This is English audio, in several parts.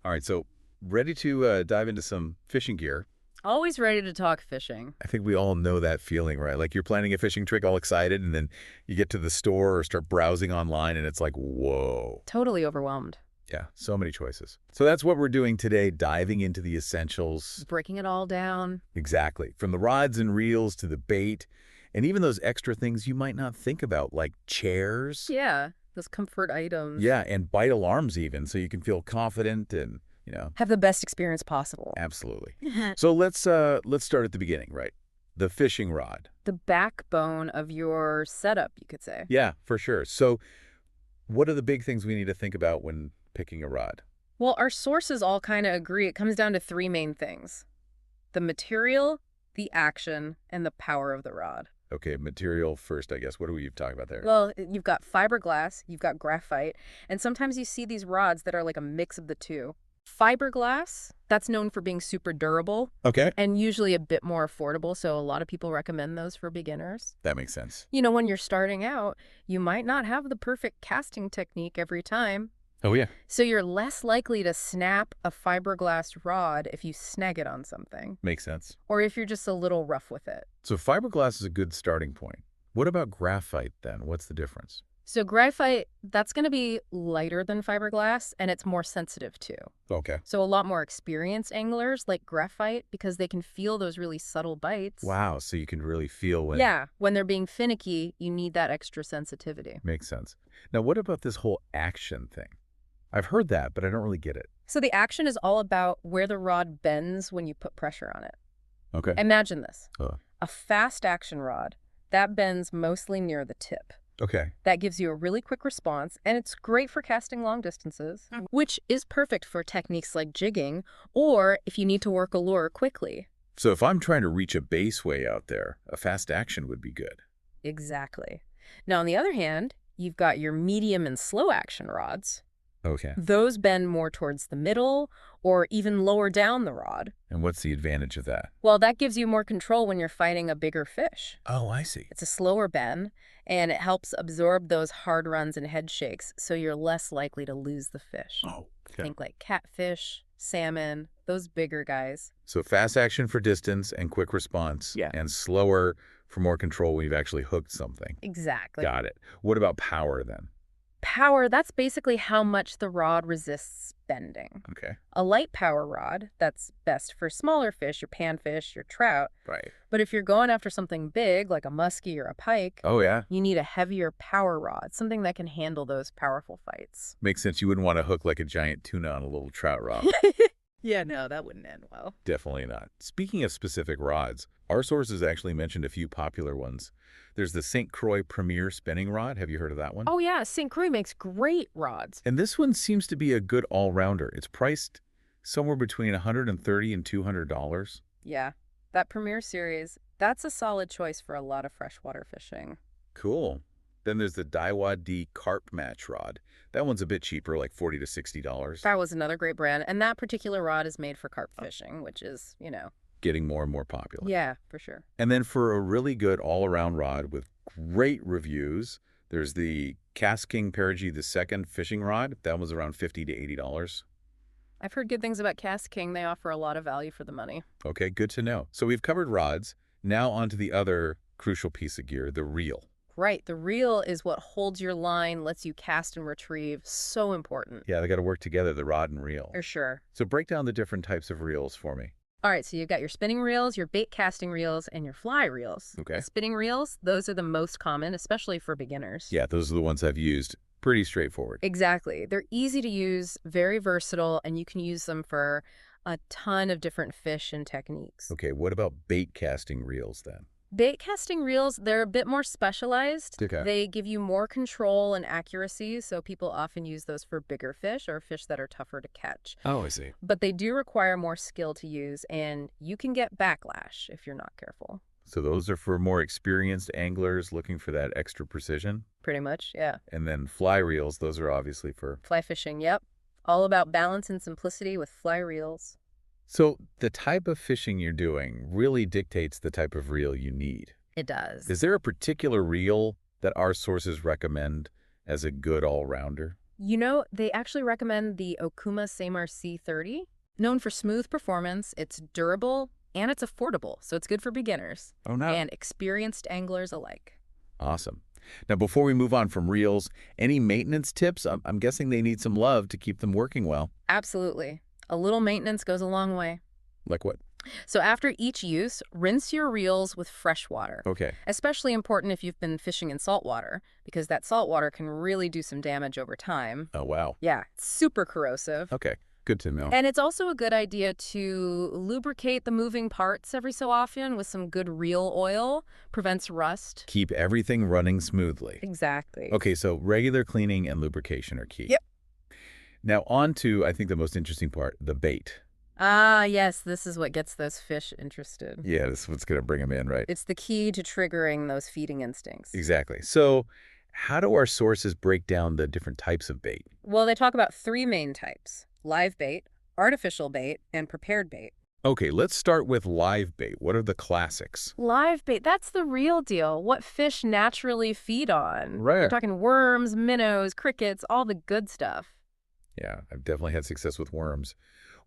All right, so ready to dive into some fishing gear. Always ready to talk fishing. I think we all know that feeling, right? Like you're planning a fishing trip all excited, and then you get to the store or start browsing online, and it's like, whoa. Totally overwhelmed. Yeah, so many choices. So that's what we're doing today, diving into the essentials. Breaking it all down. Exactly. From the rods and reels to the bait, and even those extra things you might not think about, like chairs. Yeah, those comfort items. Yeah, and bite alarms even, so you can feel confident and. Have the best experience possible. Absolutely. So let's start at the beginning, right? The fishing rod. The backbone of your setup, you could say. Yeah, for sure. So what are the big things we need to think about when picking a rod? Well, our sources all kind of agree. It comes down to three main things: the material, the action, and the power of the rod. Okay, material first, I guess. What are we talking about there? Well, you've got fiberglass, you've got graphite, and sometimes you see these rods that are like a mix of the two. Fiberglass, that's known for being super durable Okay. and usually a bit more affordable, so a lot of people recommend those for beginners. That makes sense. When you're starting out, you might not have the perfect casting technique every time, Oh, yeah. so you're less likely to snap a fiberglass rod if you snag it on something, Makes sense. or if you're just a little rough with it. So fiberglass is a good starting point. What about graphite then? What's the difference? So graphite, that's going to be lighter than fiberglass, and it's more sensitive too. Okay. So a lot more experienced anglers like graphite because they can feel those really subtle bites. Wow, so you can really feel when... Yeah, when they're being finicky, you need that extra sensitivity. Makes sense. Now, what about this whole action thing? I've heard that, but I don't really get it. So the action is all about where the rod bends when you put pressure on it. Okay. Imagine this. Uh. A fast action rod, that bends mostly near the tip. Okay. That gives you a really quick response, and it's great for casting long distances, which is perfect for techniques like jigging, or if you need to work a lure quickly. So if I'm trying to reach a baseway out there, a fast action would be good. Exactly. Now, on the other hand, you've got your medium and slow action rods. Okay. Those bend more towards the middle or even lower down the rod. And what's the advantage of that? Well, that gives you more control when you're fighting a bigger fish. Oh, I see. It's a slower bend, and it helps absorb those hard runs and head shakes, so you're less likely to lose the fish. Oh, okay. Think like catfish, salmon, those bigger guys. So fast action for distance and quick response. Yeah. And slower for more control when you've actually hooked something. Exactly. Got it. What about power then? Power, that's basically how much the rod resists bending. Okay. A light power rod, that's best for smaller fish, your panfish, your trout. Right. But if you're going after something big, like a muskie or a pike, Oh, yeah. you need a heavier power rod, something that can handle those powerful fights. Makes sense. You wouldn't want to hook like a giant tuna on a little trout rod. Yeah, no, that wouldn't end well. Definitely not. Speaking of specific rods, our sources actually mentioned a few popular ones. There's the St. Croix Premier spinning rod. Have you heard of that one? Oh, yeah, St. Croix makes great rods. And this one seems to be a good all-rounder. It's priced somewhere between $130 and $200. Yeah, that Premier series, that's a solid choice for a lot of freshwater fishing. Cool. Then there's the Daiwa D Carp Match rod. That one's a bit cheaper, like $40 to $60. That was another great brand, and that particular rod is made for carp fishing, which is, Getting more and more popular. yeah, for sure. And then for a really good all-around rod with great reviews, there's the Cast King Perigee II fishing rod. That was around $50 to $80. I've heard good things about Cast King. They offer a lot of value for the money. Okay, good to know. So we've covered rods. Now on to the other crucial piece of gear, the reel. Right, the reel is what holds your line, lets you cast and retrieve. So important. Yeah, they got to work together, the rod and reel. For sure. So break down the different types of reels for me. All right, so you've got your spinning reels, your bait casting reels, and your fly reels. Okay. The spinning reels, those are the most common, especially for beginners. Yeah, those are the ones I've used. Pretty straightforward. Exactly. They're easy to use, very versatile, and you can use them for a ton of different fish and techniques. Okay, what about bait casting reels then? Bait casting reels, they're a bit more specialized. Okay. They give you more control and accuracy, so people often use those for bigger fish or fish that are tougher to catch. Oh, I see. But they do require more skill to use, and you can get backlash if you're not careful. So those are for more experienced anglers looking for that extra precision. Pretty much, yeah. And then fly reels, those are obviously for... Fly fishing, yep. All about balance and simplicity with fly reels. So the type of fishing you're doing really dictates the type of reel you need. It does. Is there a particular reel that our sources recommend as a good all-rounder? You know, they actually recommend the Okuma Seimar C30. Known for smooth performance, it's durable, and it's affordable, so it's good for beginners Oh, no. and experienced anglers alike. Awesome. Now, before we move on from reels, any maintenance tips? I'm guessing they need some love to keep them working well. Absolutely. A little maintenance goes a long way. Like what? So after each use, rinse your reels with fresh water. Okay. Especially important if you've been fishing in salt water, because that salt water can really do some damage over time. Oh, wow. Yeah, it's super corrosive. Okay. Good to know. And it's also a good idea to lubricate the moving parts every so often with some good reel oil. Prevents rust. Keep everything running smoothly. Exactly. Okay, so regular cleaning and lubrication are key. Yep. Now, on to, I think, the most interesting part, the bait. Ah, yes, this is what gets those fish interested. Yeah, this is what's going to bring them in, right? It's the key to triggering those feeding instincts. Exactly. So how do our sources break down the different types of bait? Well, they talk about three main types: live bait, artificial bait, and prepared bait. Okay, let's start with live bait. What are the classics? Live bait, that's the real deal. What fish naturally feed on. Right. We're talking worms, minnows, crickets, all the good stuff. Yeah, I've definitely had success with worms.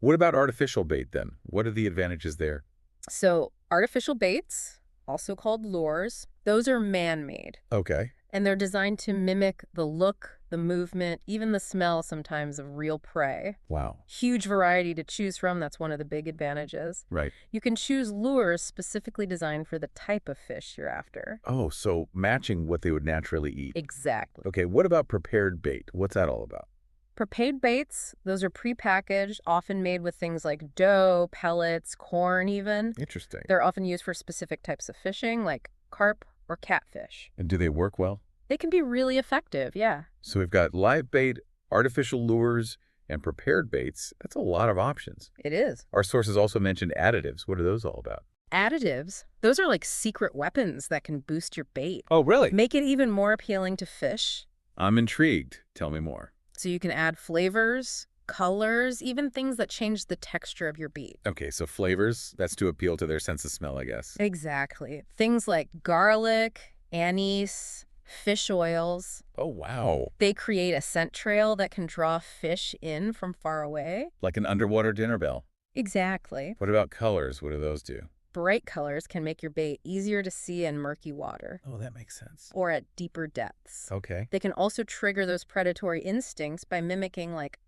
What about artificial bait then? What are the advantages there? So artificial baits, also called lures, those are man-made. Okay. And they're designed to mimic the look, the movement, even the smell sometimes of real prey. Wow. Huge variety to choose from. That's one of the big advantages. Right. You can choose lures specifically designed for the type of fish you're after. Oh, so matching what they would naturally eat. Exactly. Okay, what about prepared bait? What's that all about? Prepared baits, those are prepackaged, often made with things like dough, pellets, corn even. Interesting. They're often used for specific types of fishing, like carp or catfish. And do they work well? They can be really effective, yeah. So we've got live bait, artificial lures, and prepared baits. That's a lot of options. It is. Our sources also mentioned additives. What are those all about? Additives, those are like secret weapons that can boost your bait. Oh, really? Make it even more appealing to fish. I'm intrigued. Tell me more. So you can add flavors, colors, even things that change the texture of your bait. Okay, so flavors, that's to appeal to their sense of smell, I guess. Exactly. Things like garlic, anise, fish oils. Oh, wow. They create a scent trail that can draw fish in from far away. Like an underwater dinner bell. Exactly. What about colors? What do those do? Bright colors can make your bait easier to see in murky water Oh, that makes sense. or at deeper depths. Okay. They can also trigger those predatory instincts by mimicking like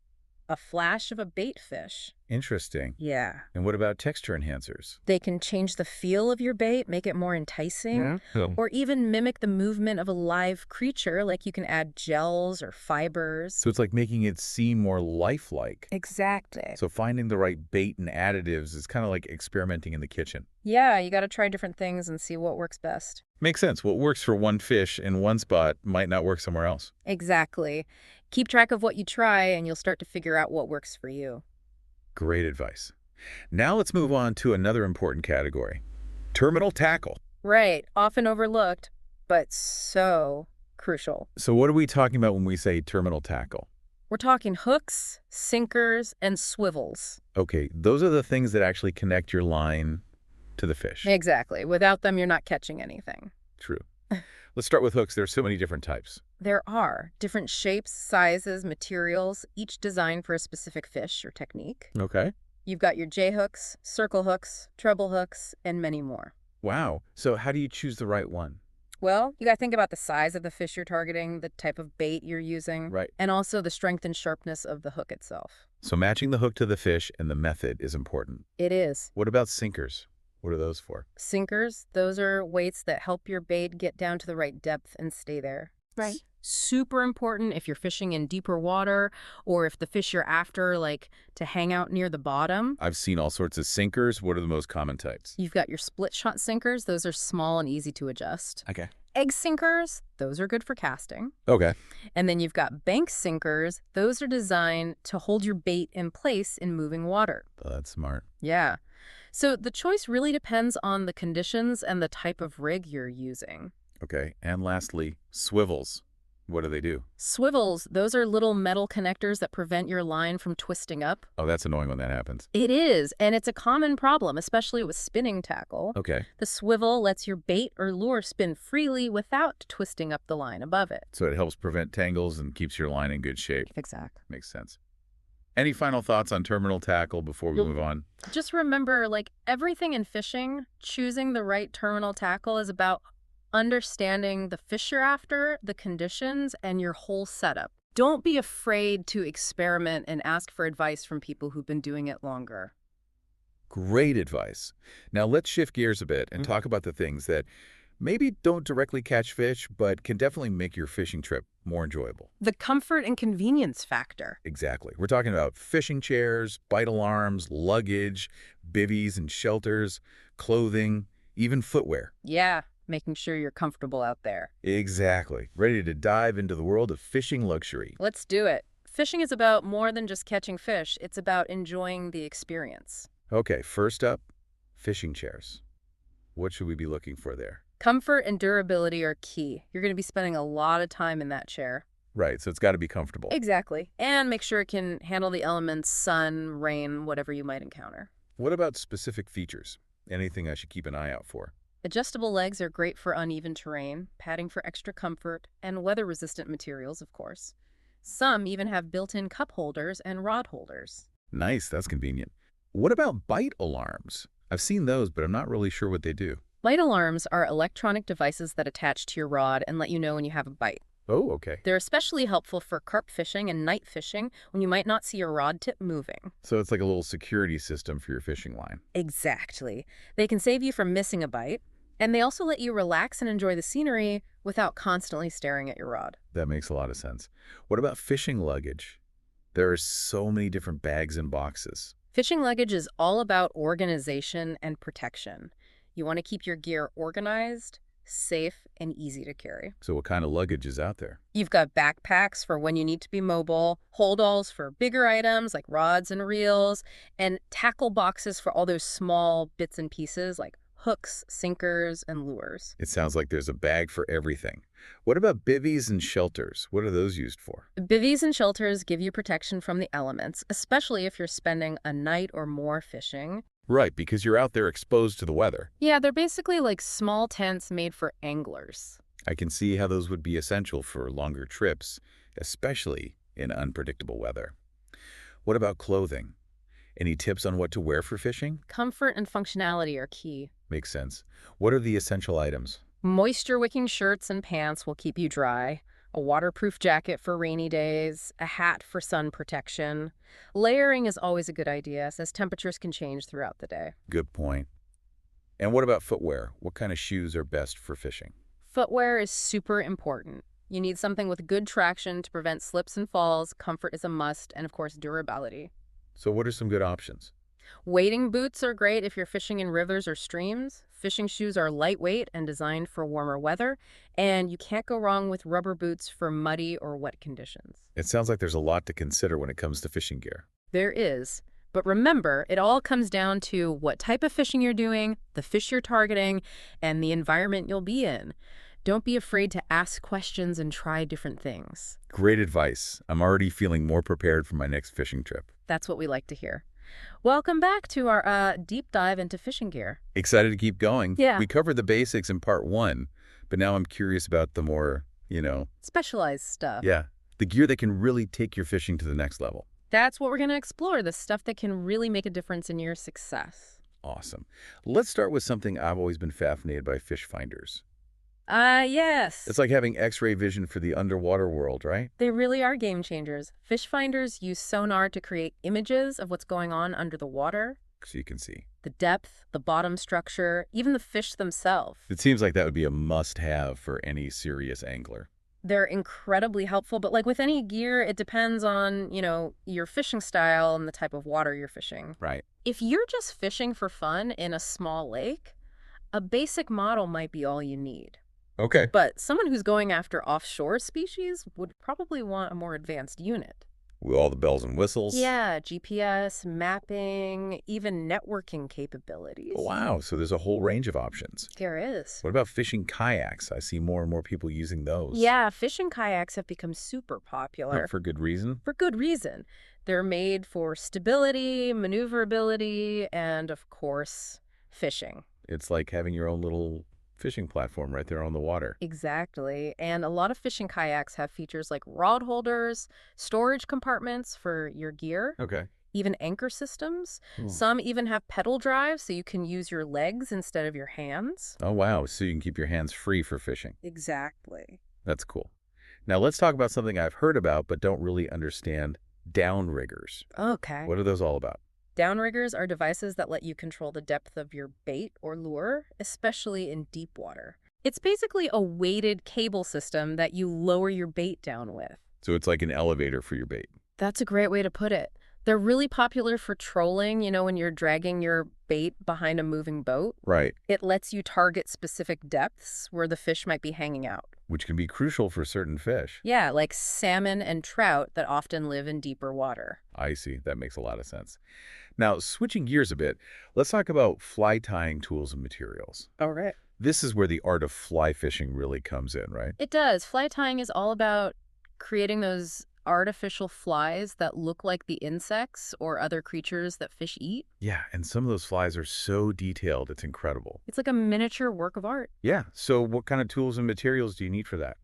a flash of a bait fish. Interesting. Yeah. And what about texture enhancers? They can change the feel of your bait, make it more enticing, or even mimic the movement of a live creature, like you can add gels or fibers. So it's like making it seem more lifelike. Exactly. So finding the right bait and additives is kind of like experimenting in the kitchen. Yeah, you got to try different things and see what works best. Makes sense. What works for one fish in one spot might not work somewhere else. Exactly. Keep track of what you try and you'll start to figure out what works for you. Great advice. Now let's move on to another important category. Terminal tackle. Right. Often overlooked, but so crucial. So what are we talking about when we say terminal tackle? We're talking hooks, sinkers, and swivels. Okay, those are the things that actually connect your line to the fish. Exactly. Without them, you're not catching anything. True. Let's start with hooks. There's so many different types. There are different shapes, sizes, materials, each designed for a specific fish or technique. Okay. You've got your J-hooks, circle hooks, treble hooks, and many more. Wow. So how do you choose the right one? Well, you got to think about the size of the fish you're targeting, the type of bait you're using, Right. and also the strength and sharpness of the hook itself. So matching the hook to the fish and the method is important. It is. What about sinkers? What are those for? Sinkers, those are weights that help your bait get down to the right depth and stay there. Right. Super important if you're fishing in deeper water or if the fish you're after like to hang out near the bottom. I've seen all sorts of sinkers. What are the most common types? You've got your split shot sinkers. Those are small and easy to adjust. Okay. Egg sinkers, those are good for casting. Okay. And then you've got bank sinkers. Those are designed to hold your bait in place in moving water. Oh, that's smart. Yeah. So the choice really depends on the conditions and the type of rig you're using. Okay. And lastly, swivels. What do they do? Swivels, those are little metal connectors that prevent your line from twisting up. Oh, that's annoying when that happens. It is, and it's a common problem, especially with spinning tackle. Okay, The swivel lets your bait or lure spin freely without twisting up the line above it. so it helps prevent tangles and keeps your line in good shape. Exactly. Makes sense. Any final thoughts on terminal tackle before we Nope. move on? Just remember, like everything in fishing, choosing the right terminal tackle is about understanding the fish you're after, the conditions, and your whole setup. Don't be afraid to experiment and ask for advice from people who've been doing it longer. Great advice. Now let's shift gears a bit and talk about the things that maybe don't directly catch fish, but can definitely make your fishing trip more enjoyable. The comfort and convenience factor. Exactly. We're talking about fishing chairs, bite alarms, luggage, bivvies and shelters, clothing, even footwear. Yeah, making sure you're comfortable out there. Exactly. Ready to dive into the world of fishing luxury. Let's do it. Fishing is about more than just catching fish. It's about enjoying the experience. Okay, first up, fishing chairs. What should we be looking for there? Comfort and durability are key. You're going to be spending a lot of time in that chair. Right, so it's got to be comfortable. Exactly. And make sure it can handle the elements, sun, rain, whatever you might encounter. What about specific features? Anything I should keep an eye out for? Adjustable legs are great for uneven terrain, padding for extra comfort, and weather-resistant materials, of course. Some even have built-in cup holders and rod holders. Nice, that's convenient. What about bite alarms? I've seen those, but I'm not really sure what they do. Bite alarms are electronic devices that attach to your rod and let you know when you have a bite. Oh, okay. They're especially helpful for carp fishing and night fishing when you might not see your rod tip moving. So it's like a little security system for your fishing line. Exactly. They can save you from missing a bite, and they also let you relax and enjoy the scenery without constantly staring at your rod. That makes a lot of sense. What about fishing luggage? There are so many different bags and boxes. Fishing luggage is all about organization and protection. You want to keep your gear organized, safe, and easy to carry. So what kind of luggage is out there? You've got backpacks for when you need to be mobile, hold-alls for bigger items like rods and reels, and tackle boxes for all those small bits and pieces like hooks, sinkers, and lures. It sounds like there's a bag for everything. What about bivvies and shelters? What are those used for? Bivvies and shelters give you protection from the elements, especially if you're spending a night or more fishing. Right, because you're out there exposed to the weather. Yeah, they're basically like small tents made for anglers. I can see how those would be essential for longer trips, especially in unpredictable weather. What about clothing? Any tips on what to wear for fishing? Comfort and functionality are key. Makes sense. What are the essential items? Moisture-wicking shirts and pants will keep you dry. A waterproof jacket for rainy days, a hat for sun protection. Layering is always a good idea, as temperatures can change throughout the day. Good point. And what about footwear? What kind of shoes are best for fishing? Footwear is super important. You need something with good traction to prevent slips and falls. Comfort is a must, and of course, durability. So what are some good options? Wading boots are great if you're fishing in rivers or streams. Fishing shoes are lightweight and designed for warmer weather, and you can't go wrong with rubber boots for muddy or wet conditions. It sounds like there's a lot to consider when it comes to fishing gear. There is. But remember, it all comes down to what type of fishing you're doing, the fish you're targeting, and the environment you'll be in. Don't be afraid to ask questions and try different things. Great advice. I'm already feeling more prepared for my next fishing trip. That's what we like to hear. Welcome back to our deep dive into fishing gear. Excited to keep going. Yeah. We covered the basics in part 1, but now I'm curious about the more, Specialized stuff. yeah, the gear that can really take your fishing to the next level. That's what we're going to explore, the stuff that can really make a difference in your success. Awesome. Let's start with something I've always been fascinated by: fish finders. Yes. It's like having X-ray vision for the underwater world, right? They really are game changers. Fish finders use sonar to create images of what's going on under the water, So you can see. the depth, the bottom structure, even the fish themselves. It seems like that would be a must-have for any serious angler. They're incredibly helpful, but like with any gear, it depends on, your fishing style and the type of water you're fishing. Right. If you're just fishing for fun in a small lake, a basic model might be all you need. Okay. But someone who's going after offshore species would probably want a more advanced unit. With all the bells and whistles. Yeah, GPS, mapping, even networking capabilities. Wow, so there's a whole range of options. There is. What about fishing kayaks? I see more and more people using those. Yeah, fishing kayaks have become super Oh, popular. for good reason? For good reason. They're made for stability, maneuverability, and of course, fishing. It's like having your own little fishing platform right there on the water. Exactly. And a lot of fishing kayaks have features like rod holders, storage compartments for your gear, Okay. even anchor systems. Hmm. Some even have pedal drives so you can use your legs instead of your hands. Oh, wow. So you can keep your hands free for fishing. Exactly. That's cool. Now let's talk about something I've heard about but don't really understand. Downriggers. Okay. What are those all about? Downriggers are devices that let you control the depth of your bait or lure, especially in deep water. It's basically a weighted cable system that you lower your bait down with. So it's like an elevator for your bait. That's a great way to put it. They're really popular for trolling, when you're dragging your bait behind a moving boat. Right. It lets you target specific depths where the fish might be hanging out. Which can be crucial for certain fish. Yeah, like salmon and trout that often live in deeper water. I see. That makes a lot of sense. Now, switching gears a bit, let's talk about fly tying tools and materials. All right. This is where the art of fly fishing really comes in, right? It does. Fly tying is all about creating those artificial flies that look like the insects or other creatures that fish eat. Yeah, and some of those flies are so detailed, it's incredible. It's like a miniature work of art. Yeah, so what kind of tools and materials do you need for that?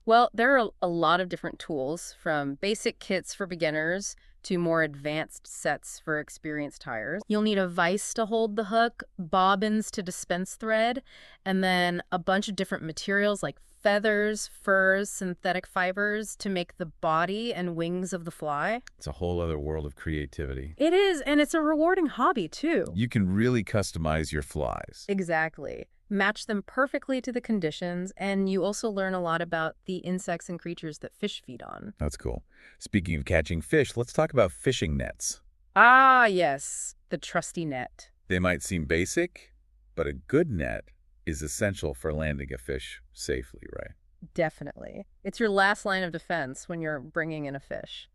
Well, there are a lot of different tools, from basic kits for beginners to more advanced sets for experienced tyers. You'll need a vise to hold the hook, bobbins to dispense thread, and then a bunch of different materials like feathers, furs, synthetic fibers to make the body and wings of the fly. It's a whole other world of creativity. It is, and it's a rewarding hobby, too. You can really customize your flies. Exactly. Match them perfectly to the conditions, and you also learn a lot about the insects and creatures that fish feed on. That's cool. Speaking of catching fish, let's talk about fishing nets. Ah, yes, the trusty net. They might seem basic, but a good net is essential for landing a fish safely, right? Definitely. It's your last line of defense when you're bringing in a fish.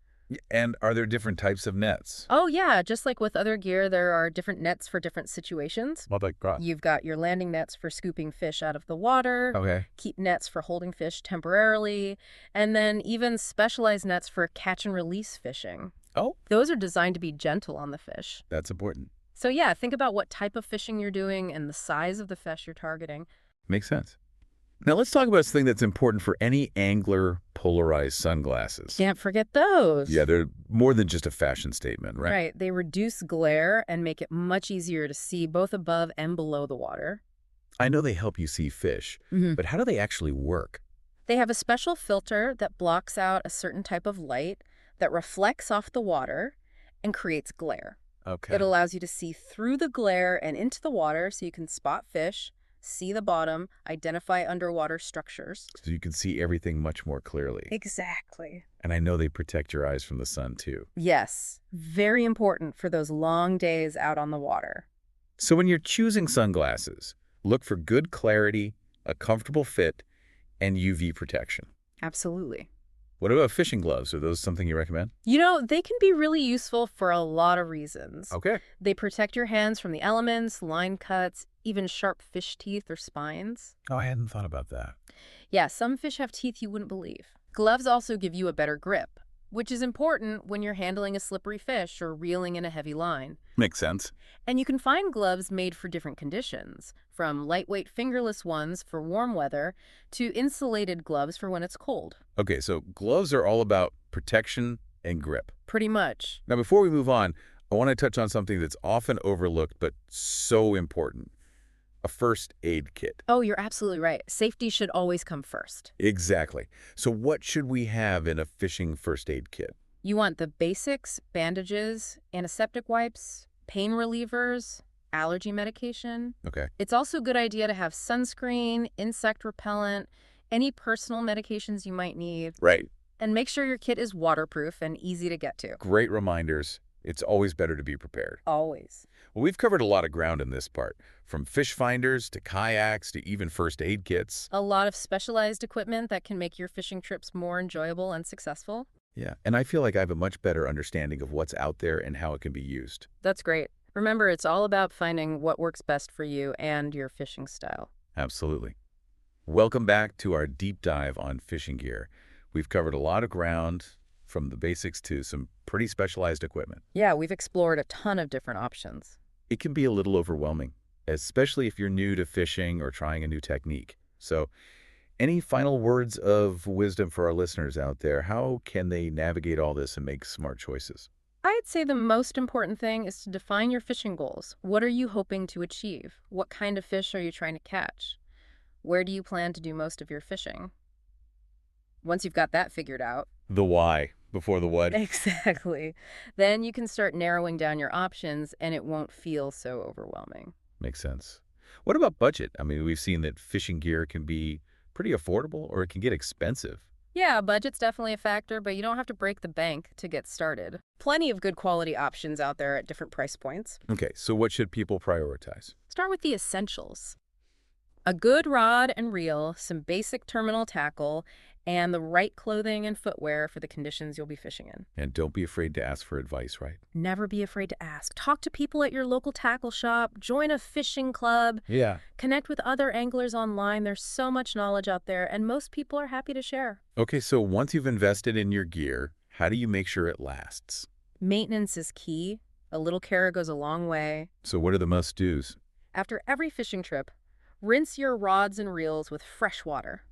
And are there different types of nets? Oh, yeah, just like with other gear, there are different nets for different situations. Well, like God. You've got your landing nets for scooping fish out of the water, Okay. keep nets for holding fish temporarily, and then even specialized nets for catch and release fishing. Oh, Those are designed to be gentle on the fish. that's important. So yeah, think about what type of fishing you're doing and the size of the fish you're targeting. Makes sense. Now let's talk about something that's important for any angler: polarized sunglasses. Can't forget those. Yeah, they're more than just a fashion statement, right? Right. They reduce glare and make it much easier to see both above and below the water. I know they help you see fish, but how do they actually work? They have a special filter that blocks out a certain type of light that reflects off the water and creates glare. Okay. It allows you to see through the glare and into the water so you can spot fish, see the bottom, identify underwater structures. So you can see everything much more clearly. Exactly. And I know they protect your eyes from the sun, too. Yes, very important for those long days out on the water. So when you're choosing sunglasses, look for good clarity, a comfortable fit, and UV protection. Absolutely. What about fishing gloves? Are those something you recommend? They can be really useful for a lot of reasons. Okay. They protect your hands from the elements, line cuts, even sharp fish teeth or spines. Oh, I hadn't thought about that. Yeah, some fish have teeth you wouldn't believe. Gloves also give you a better grip, which is important when you're handling a slippery fish or reeling in a heavy line. Makes sense. And you can find gloves made for different conditions, from lightweight fingerless ones for warm weather to insulated gloves for when it's cold. Okay, so gloves are all about protection and grip. Pretty much. Now, before we move on, I want to touch on something that's often overlooked but so important: a first aid kit. Oh, you're absolutely right. Safety should always come first. Exactly. So what should we have in a fishing first aid kit? You want the basics: bandages, antiseptic wipes, pain relievers, allergy medication. Okay. It's also a good idea to have sunscreen, insect repellent, any personal medications you might need, Right. and make sure your kit is waterproof and easy to get to. Great reminders. It's always better to be prepared. Always. Well, we've covered a lot of ground in this part, from fish finders to kayaks to even first aid kits. A lot of specialized equipment that can make your fishing trips more enjoyable and successful. Yeah, and I feel like I have a much better understanding of what's out there and how it can be used. That's great. Remember, it's all about finding what works best for you and your fishing style. Absolutely. Welcome back to our deep dive on fishing gear. We've covered a lot of ground, from the basics to some pretty specialized equipment. Yeah, we've explored a ton of different options. It can be a little overwhelming, especially if you're new to fishing or trying a new technique. So, any final words of wisdom for our listeners out there? How can they navigate all this and make smart choices? I'd say the most important thing is to define your fishing goals. What are you hoping to achieve? What kind of fish are you trying to catch? Where do you plan to do most of your fishing? Once you've got that figured out, The why before the what. exactly, then you can start narrowing down your options and it won't feel so overwhelming. Makes sense. What about budget? I mean, we've seen that fishing gear can be pretty affordable or it can get expensive. Yeah, budget's definitely a factor, but you don't have to break the bank to get started. Plenty of good quality options out there at different price points. Okay, so what should people prioritize? Start with the essentials. A good rod and reel, some basic terminal tackle, and the right clothing and footwear for the conditions you'll be fishing in. And don't be afraid to ask for advice, right? Never be afraid to ask. Talk to people at your local tackle shop, join a fishing club, Yeah. connect with other anglers online. There's so much knowledge out there, and most people are happy to share. Okay, so once you've invested in your gear, how do you make sure it lasts? Maintenance is key. A little care goes a long way. So what are the must-dos? After every fishing trip, rinse your rods and reels with fresh water.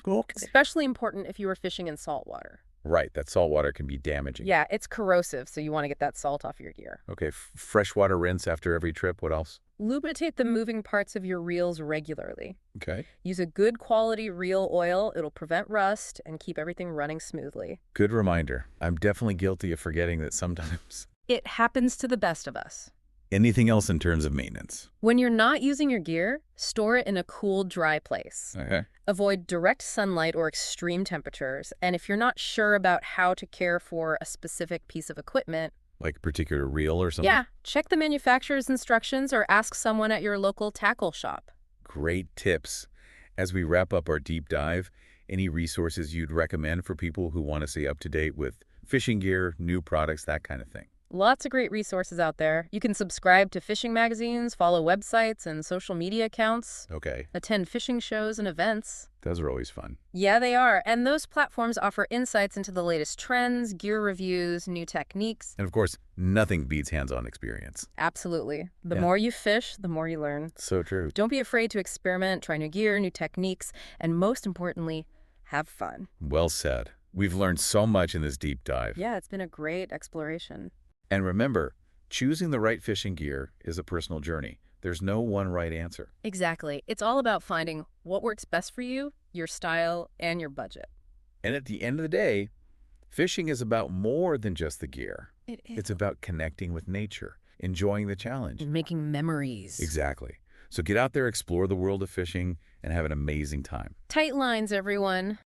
Okay. Especially important if you are fishing in salt water. Right, that salt water can be damaging. Yeah, it's corrosive, so you want to get that salt off your gear. Okay, freshwater rinse after every trip. What else? Lubricate the moving parts of your reels regularly. Okay. Use a good quality reel oil. It'll prevent rust and keep everything running smoothly. Good reminder. I'm definitely guilty of forgetting that sometimes. It happens to the best of us. Anything else in terms of maintenance? When you're not using your gear, store it in a cool, dry place. Okay. Avoid direct sunlight or extreme temperatures. And if you're not sure about how to care for a specific piece of equipment, Like a particular reel or something? yeah, check the manufacturer's instructions or ask someone at your local tackle shop. Great tips. As we wrap up our deep dive, any resources you'd recommend for people who want to stay up to date with fishing gear, new products, that kind of thing? Lots of great resources out there. You can subscribe to fishing magazines, follow websites and social media accounts, Okay, attend fishing shows and events. those are always fun. Yeah, they are. And those platforms offer insights into the latest trends, gear reviews, new techniques. And of course, nothing beats hands-on experience. Absolutely. The Yeah. more you fish, the more you learn. So true. Don't be afraid to experiment, try new gear, new techniques, and most importantly, have fun. Well said. We've learned so much in this deep dive. Yeah, it's been a great exploration. And remember, choosing the right fishing gear is a personal journey. There's no one right answer. Exactly. It's all about finding what works best for you, your style, and your budget. And at the end of the day, fishing is about more than just the gear. It is. It's about connecting with nature, enjoying the challenge. Making memories. Exactly. So get out there, explore the world of fishing, and have an amazing time. Tight lines, everyone.